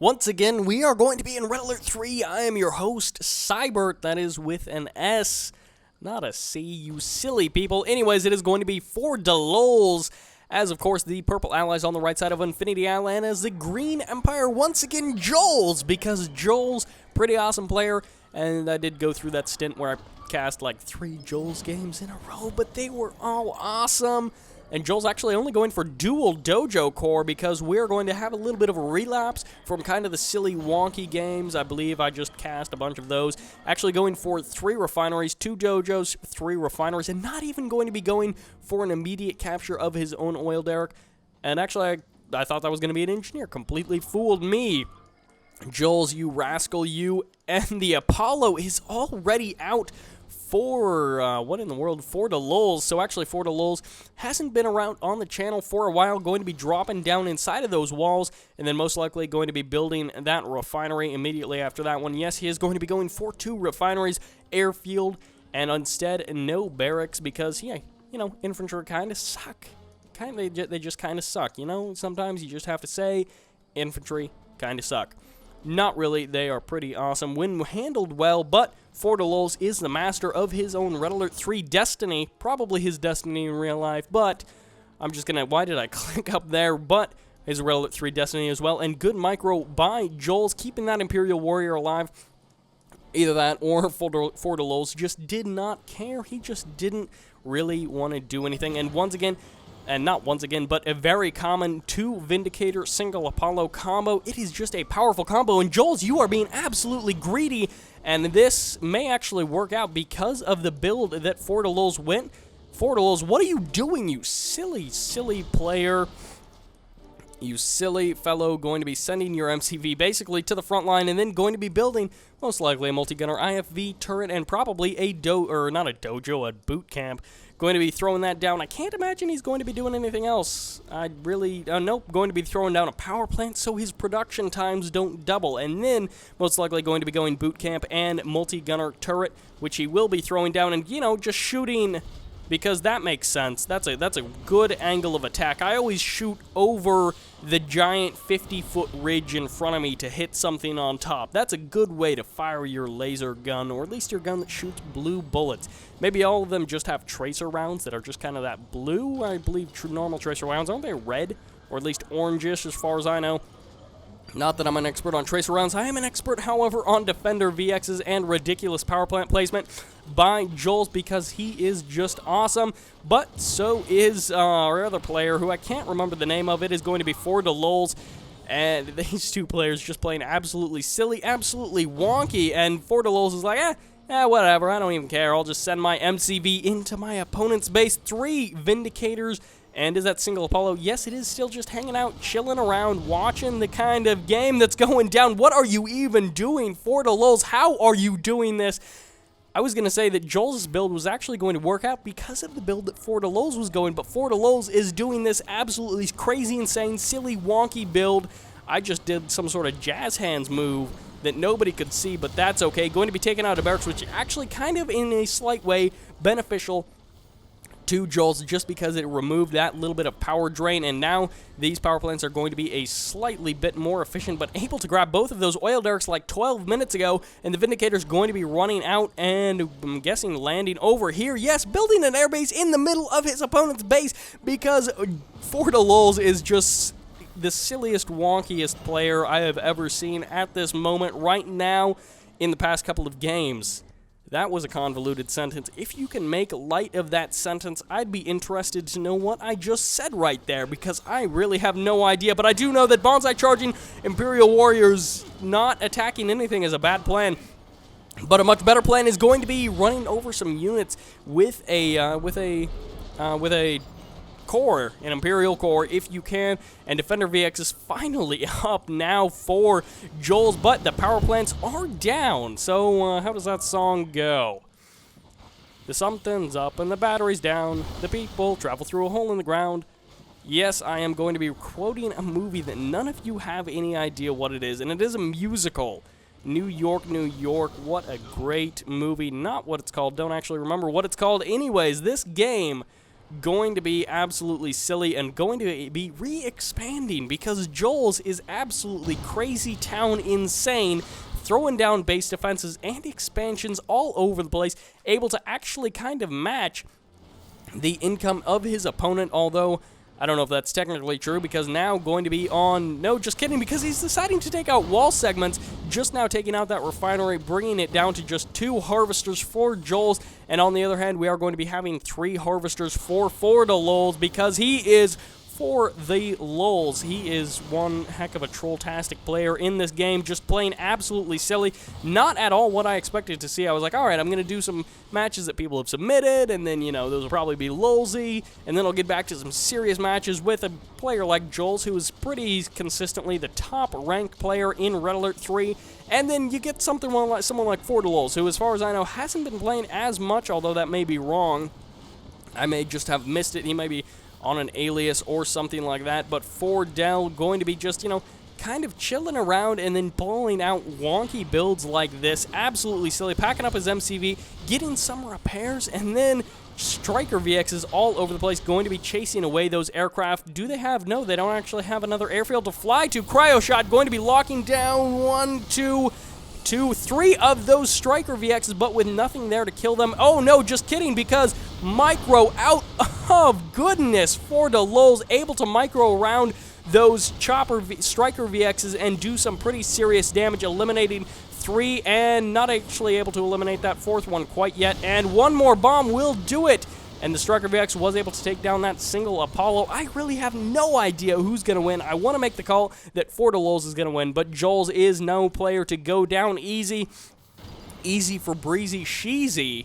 Once again, we are going to be in Red Alert 3. I am your host, Sybert, that is with an S, not a C, you silly people. Anyways, it is going to be for DeLols, as of course the purple allies on the right side of Infinity Island, as the green empire once again JulzzZ, because JulzzZ, pretty awesome player, and I did go through that stint where I cast like 3 JulzzZ games in a row, but they were all awesome. And JulzzZ actually only going for dual dojo core because we're going to have a little bit of a relapse from kind of the silly wonky games. I believe I just cast a bunch of those. Actually going for 3 refineries, 2 dojos, 3 refineries, and not even going to be going for an immediate capture of his own oil derrick. And actually, I thought that was going to be an engineer. Completely fooled me. JulzzZ, you rascal, you. And the Apollo is already out for, what in the world, for DeLols. So actually, for DeLols hasn't been around on the channel for a while, going to be dropping down inside of those walls, and then most likely going to be building that refinery immediately after that one. Yes, he is going to be going for 2 refineries, airfield, and instead no barracks, because, yeah, you know, infantry kind of suck. They just kind of suck, you know? Sometimes you just have to say, infantry kind of suck. Not really, they are pretty awesome when handled well, but for DeLols is the master of his own Red Alert 3 destiny, probably his destiny in real life, but I'm just gonna, why did I click up there, but his Red Alert 3 destiny as well, and good micro by JulzzZ, keeping that Imperial Warrior alive. Either that or for DeLols just did not care, he just didn't really want to do anything, and once again, and not once again, but a very common 2 Vindicator single Apollo combo. It is just a powerful combo, and JulzzZ, you are being absolutely greedy, and this may actually work out because of the build that for DeLols went. For DeLols, what are you doing, you silly, silly player? You silly fellow, going to be sending your MCV basically to the front line and then going to be building most likely a multi-gunner IFV turret and probably a a boot camp. Going to be throwing that down. I can't imagine he's going to be doing anything else. I really, nope, going to be throwing down a power plant so his production times don't double. And then most likely going to be going boot camp and multi-gunner turret, which he will be throwing down and, you know, just shooting, because that makes sense. That's a good angle of attack. I always shoot over the giant 50-foot ridge in front of me to hit something on top. That's a good way to fire your laser gun, or at least your gun that shoots blue bullets. Maybe all of them just have tracer rounds that are just kind of that blue. I believe normal tracer rounds, aren't they red? Or at least orangish as far as I know. Not that I'm an expert on tracer rounds. I am an expert, however, on Defender VXs and ridiculous power plant placement by JulzzZ, because he is just awesome. But so is our other player, who I can't remember the name of. It is going to be for DeLols. And these 2 players just playing absolutely silly, absolutely wonky. And for DeLols is like, whatever, I don't even care. I'll just send my MCV into my opponent's base. 3 Vindicators. And is that single Apollo? Yes, it is still just hanging out, chilling around, watching the kind of game that's going down. What are you even doing, for DeLols? How are you doing this? I was going to say that JulzzZ's build was actually going to work out because of the build that for DeLols was going, but for DeLols is doing this absolutely crazy, insane, silly, wonky build. I just did some sort of jazz hands move that nobody could see, but that's okay. Going to be taking out a barracks, which actually kind of in a slight way beneficial to JulzzZ, just because it removed that little bit of power drain, and now these power plants are going to be a slightly bit more efficient, but able to grab both of those oil derricks like 12 minutes ago, and the Vindicator's going to be running out, and I'm guessing landing over here. Yes, building an airbase in the middle of his opponent's base, because for DeLols is just the silliest, wonkiest player I have ever seen at this moment right now in the past couple of games. That was a convoluted sentence. If you can make light of that sentence, I'd be interested to know what I just said right there, because I really have no idea. But I do know that bonsai charging Imperial Warriors not attacking anything is a bad plan. But a much better plan is going to be running over some units with a core, an Imperial core, if you can, and Defender VX is finally up now for JulzzZ, but the power plants are down, so how does that song go? The something's up and the battery's down, the people travel through a hole in the ground. Yes, I am going to be quoting a movie that none of you have any idea what it is, and it is a musical. New York, New York, what a great movie. Not what it's called, don't actually remember what it's called. Anyways, this game going to be absolutely silly and going to be re-expanding because JulzzZ is absolutely crazy town insane, throwing down base defenses and expansions all over the place, able to actually kind of match the income of his opponent, although I don't know if that's technically true, because now going to be on, no, just kidding, because he's deciding to take out wall segments, just now taking out that refinery, bringing it down to just 2 harvesters for JulzzZ, and on the other hand, we are going to be having 3 harvesters for JulzzZ, because he is for the lulz. He is one heck of a troll-tastic player in this game, just playing absolutely silly. Not at all what I expected to see. I was like, alright, I'm going to do some matches that people have submitted, and then, you know, those will probably be lulzy, and then I'll get back to some serious matches with a player like JulzzZ, who is pretty consistently the top-ranked player in Red Alert 3, and then you get someone like lulz, who, as far as I know, hasn't been playing as much, although that may be wrong. I may just have missed it. He may be on an alias or something like that, but Fordell going to be just, you know, kind of chilling around and then pulling out wonky builds like this. Absolutely silly. Packing up his MCV, getting some repairs, and then Striker VXs all over the place, going to be chasing away those aircraft. Do they have? No, they don't actually have another airfield to fly to. Cryo Shot going to be locking down 1, 2, 3 of those Striker VXs, but with nothing there to kill them. Oh no, just kidding, because micro out of goodness for the lulz, able to micro around those Striker VXs and do some pretty serious damage, eliminating 3 and not actually able to eliminate that 4th one quite yet, and 1 more bomb will do it. And the Striker VX was able to take down that single Apollo. I really have no idea who's going to win. I want to make the call that lulz is going to win, but JulzzZ is no player to go down easy. Easy for breezy sheezy.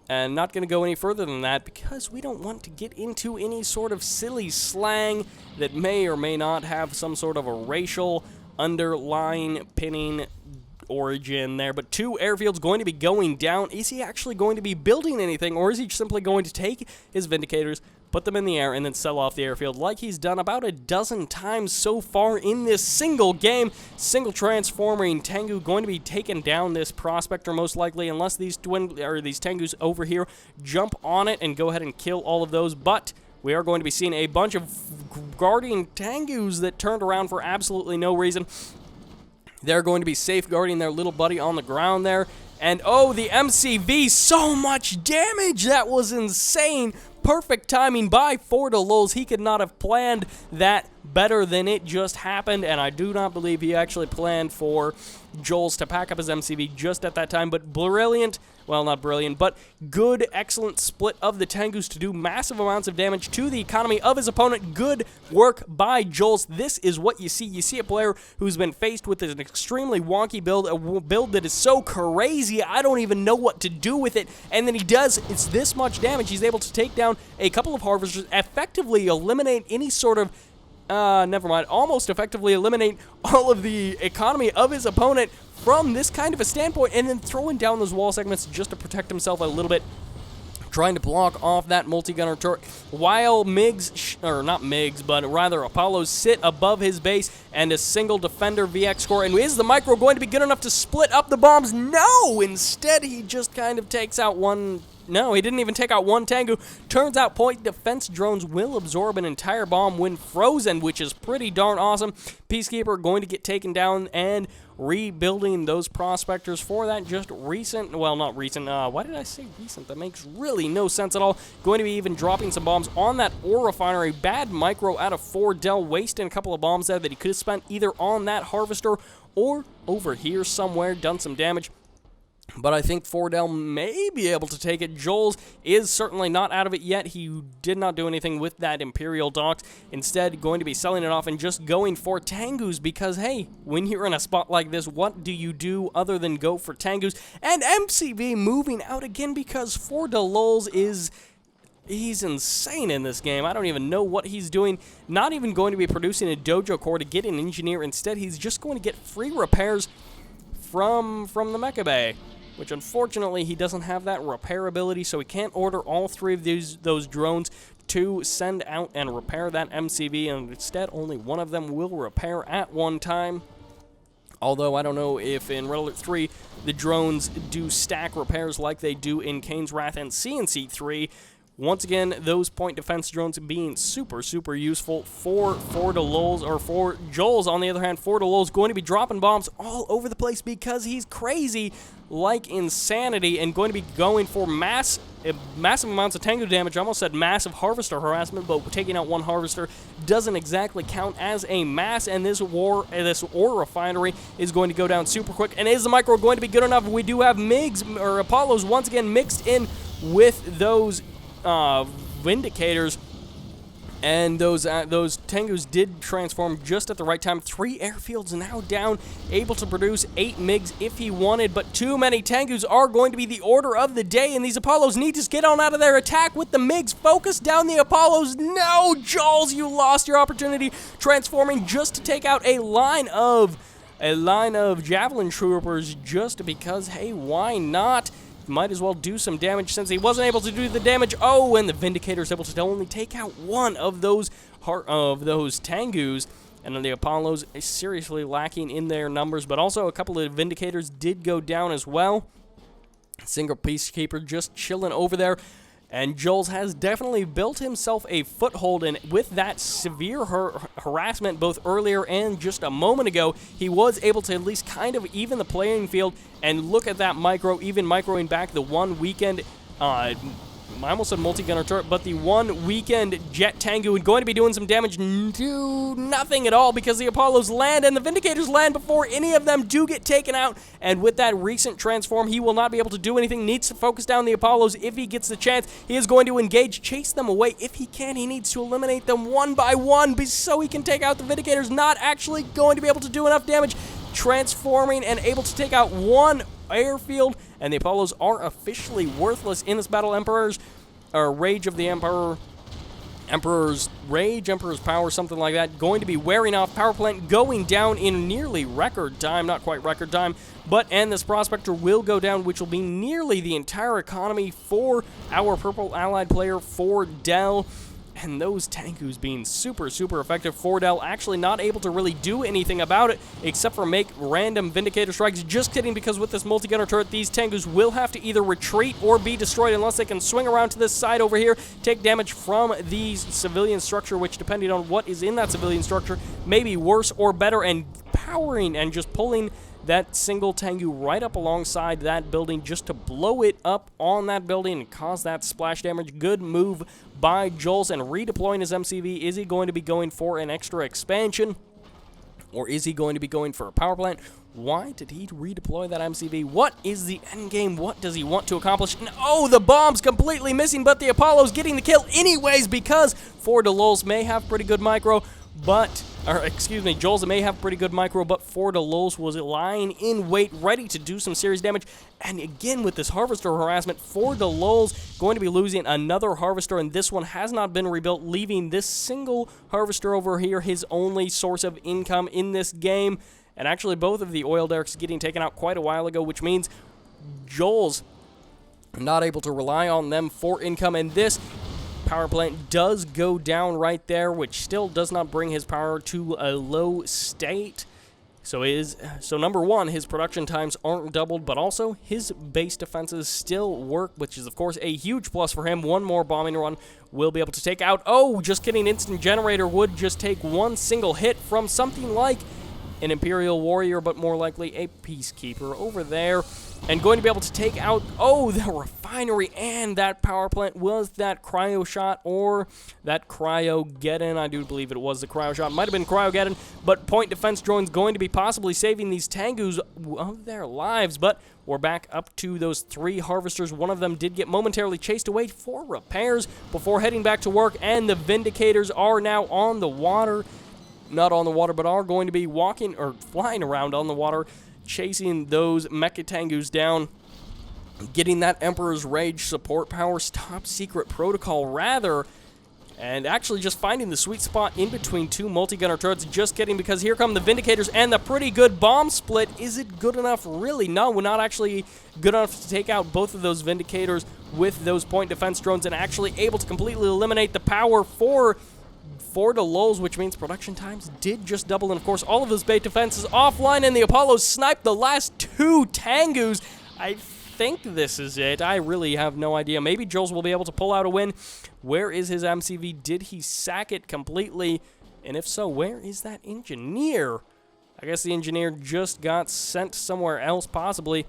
And not going to go any further than that because we don't want to get into any sort of silly slang that may or may not have some sort of a racial underlying pinning origin there. But 2 airfields going to be going down. Is he actually going to be building anything, or is he simply going to take his Vindicators, put them in the air, and then sell off the airfield like he's done about a dozen times so far in this single game? Single transforming Tengu going to be taking down this Prospector most likely, unless these Tengus over here jump on it and go ahead and kill all of those. But we are going to be seeing a bunch of guarding Tengus that turned around for absolutely no reason. They're going to be safeguarding their little buddy on the ground there. And oh, the MCV, so much damage! That was insane! Perfect timing by lulz. He could not have planned that better than it just happened, and I do not believe he actually planned for JulzzZ to pack up his MCV just at that time, but brilliant, well, not brilliant, but good, excellent split of the Tengus to do massive amounts of damage to the economy of his opponent. Good work by JulzzZ. This is what you see. You see a player who's been faced with an extremely wonky build, a build that is so crazy, I don't even know what to do with it, and then he does, it's this much damage. He's able to take down a couple of harvesters, effectively eliminate any sort of never mind, almost effectively eliminate all of the economy of his opponent from this kind of a standpoint, and then throwing down those wall segments just to protect himself a little bit, trying to block off that multi-gunner turret, while not MiGs, but rather Apollos sit above his base, and a single Defender VX score. And is the micro going to be good enough to split up the bombs? No! Instead, he just kind of takes out one. No, he didn't even take out one Tengu. Turns out point defense drones will absorb an entire bomb when frozen, which is pretty darn awesome. Peacekeeper going to get taken down, and rebuilding those prospectors for that just recent, well, not recent, why did I say recent? That makes really no sense at all. Going to be even dropping some bombs on that ore refinery. Bad micro out of Fordell, wasting a couple of bombs there that he could have spent either on that harvester or over here somewhere, done some damage. But I think Fordell may be able to take it. JulzzZ is certainly not out of it yet. He did not do anything with that Imperial Docks. Instead, going to be selling it off and just going for Tengus because, hey, when you're in a spot like this, what do you do other than go for Tengus? And MCV moving out again because lulz is... he's insane in this game. I don't even know what he's doing. Not even going to be producing a dojo core to get an engineer. Instead, he's just going to get free repairs from the Mecha Bay, which unfortunately he doesn't have that repair ability, so he can't order all 3 of those drones to send out and repair that MCV, and instead only one of them will repair at one time. Although I don't know if in Red Alert 3 the drones do stack repairs like they do in Kane's Wrath and CNC 3, Once again, those point defense drones being super, super useful for JulzzZ, or for JulzzZ. On the other hand, JulzzZ going to be dropping bombs all over the place because he's crazy like insanity and going to be going for massive amounts of Tengu damage. I almost said massive harvester harassment, but taking out one harvester doesn't exactly count as a mass, and this ore refinery is going to go down super quick. And is the micro going to be good enough? We do have MiGs, or Apollos, once again mixed in with those Vindicators, and those Tengus did transform just at the right time. 3 airfields now down, able to produce 8 MiGs if he wanted, but too many Tengus are going to be the order of the day, and these Apollos need to get on out of their attack with the MiGs. Focus down the Apollos. No, JulzzZ, you lost your opportunity, transforming just to take out a line of Javelin troopers, just because, hey, why not? Might as well do some damage since he wasn't able to do the damage. Oh, and the Vindicator's able to only take out one of those Tengus, and then the Apollos is seriously lacking in their numbers, but also a couple of Vindicators did go down as well. Single Peacekeeper just chilling over there. And JulzzZ has definitely built himself a foothold, and with that severe harassment both earlier and just a moment ago, he was able to at least kind of even the playing field. And look at that micro, even microing back the one weekend, I almost said multi-gunner turret, but the one weekend jet Tengu and going to be doing some damage to nothing at all because the Apollos land and the Vindicators land before any of them do get taken out. And with that recent transform, he will not be able to do anything. Needs to focus down the Apollos if he gets the chance. He is going to engage, chase them away. If he can, he needs to eliminate them one by one so he can take out the Vindicators. Not actually going to be able to do enough damage. Transforming and able to take out one airfield, and the Apollos are officially worthless in this battle. Rage of the Emperor's Rage, Emperor's Power, something like that, going to be wearing off. Power plant going down in nearly record time, not quite record time, and this Prospector will go down, which will be nearly the entire economy for our purple allied player, Fordell. And those Tengus being super, super effective. Fordell actually not able to really do anything about it except for make random Vindicator strikes. Just kidding, because with this multi-gunner turret, these Tengus will have to either retreat or be destroyed unless they can swing around to this side over here, take damage from the civilian structure, which, depending on what is in that civilian structure, may be worse or better, and powering and just pulling that single Tengu right up alongside that building just to blow it up on that building and cause that splash damage. Good move by JulzzZ, and redeploying his MCV. Is he going to be going for an extra expansion, or is he going to be going for a power plant? Why did he redeploy that MCV? What is the end game? What does he want to accomplish? And oh, the bomb's completely missing, but the Apollo's getting the kill anyways because JulzzZ may have pretty good micro, JulzzZ may have pretty good micro, but JulzzZ was lying in wait, ready to do some serious damage. And again, with this Harvester harassment, JulzzZ going to be losing another Harvester, and this one has not been rebuilt, leaving this single Harvester over here his only source of income in this game. And actually, both of the oil derricks getting taken out quite a while ago, which means JulzzZ not able to rely on them for income, and this power plant does go down right there, which still does not bring his power to a low state. So number one, his production times aren't doubled, but also his base defenses still work, which is of course a huge plus for him. One more bombing run will be able to take out. Oh, just kidding! Instant Generator would just take one single hit from something like an Imperial Warrior, but more likely a Peacekeeper over there. And going to be able to take out, oh, the refinery and that power plant. Was that Cryo Shot or that Cryogeddon? I do believe it was the Cryo Shot. Might have been Cryogeddon, but point defense drones going to be possibly saving these Tengus of their lives. But we're back up to those 3 Harvesters. One of them did get momentarily chased away for repairs before heading back to work, and the Vindicators are now on the water. Not on the water, but are going to be walking or flying around on the water, chasing those Mecha Tengus down, getting that Emperor's Rage support power, top secret protocol rather, and actually just finding the sweet spot in between 2 multi-gunner turrets. Just kidding, because here come the Vindicators and the pretty good bomb split. Is it good enough? Really? No, we're not actually good enough to take out both of those Vindicators with those point defense drones, and actually able to completely eliminate the power for JulzzZ, which means production times did just double. And of course, all of his base defense is offline, and the Apollos sniped the last 2 Tengus. I think this is it. I really have no idea. Maybe JulzzZ will be able to pull out a win. Where is his MCV? Did he sack it completely? And if so, where is that engineer? I guess the engineer just got sent somewhere else, possibly.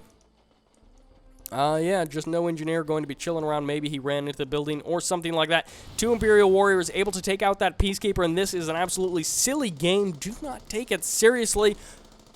Yeah, just no engineer going to be chilling around. Maybe he ran into the building or something like that. 2 Imperial Warriors able to take out that Peacekeeper, and this is an absolutely silly game. Do not take it seriously.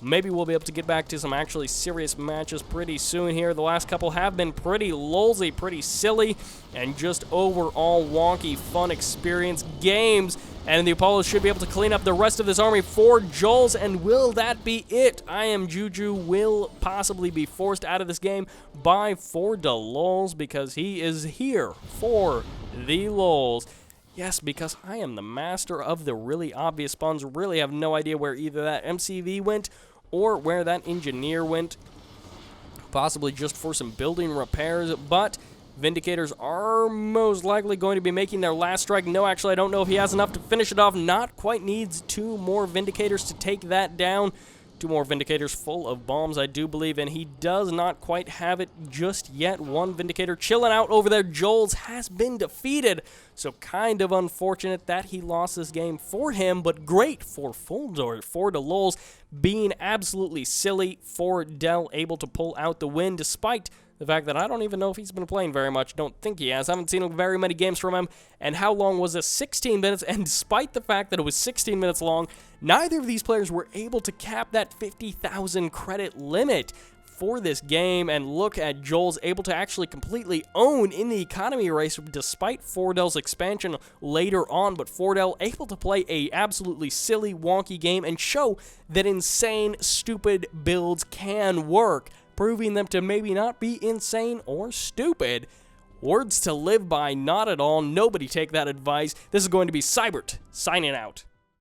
Maybe we'll be able to get back to some actually serious matches pretty soon here. The last couple have been pretty lolzy, pretty silly, and just overall wonky, fun experience games. And the Apollos should be able to clean up the rest of this army for JulzzZ, and will that be it? I am Juju will possibly be forced out of this game by ForDeLols because he is here for the lols. Yes, because I am the master of the really obvious spawns. Really have no idea where either that MCV went or where that engineer went. Possibly just for some building repairs, but Vindicators are most likely going to be making their last strike. No, actually, I don't know if he has enough to finish it off. Not quite needs 2 more Vindicators to take that down. 2 more Vindicators full of bombs, I do believe, and he does not quite have it just yet. 1 Vindicator chilling out over there. JulzzZ has been defeated, so kind of unfortunate that he lost this game for him, but great for ForDeLols being absolutely silly. ForDel able to pull out the win despite the fact that I don't even know if he's been playing very much. Don't think he has. I haven't seen very many games from him. And how long was this? 16 minutes. And despite the fact that it was 16 minutes long, neither of these players were able to cap that 50,000 credit limit for this game. And look at JulzzZ able to actually completely own in the economy race despite ForDel's expansion later on. But ForDel able to play a absolutely silly, wonky game and show that insane, stupid builds can work, proving them to maybe not be insane or stupid. Words to live by, not at all. Nobody take that advice. This is going to be Sybert signing out.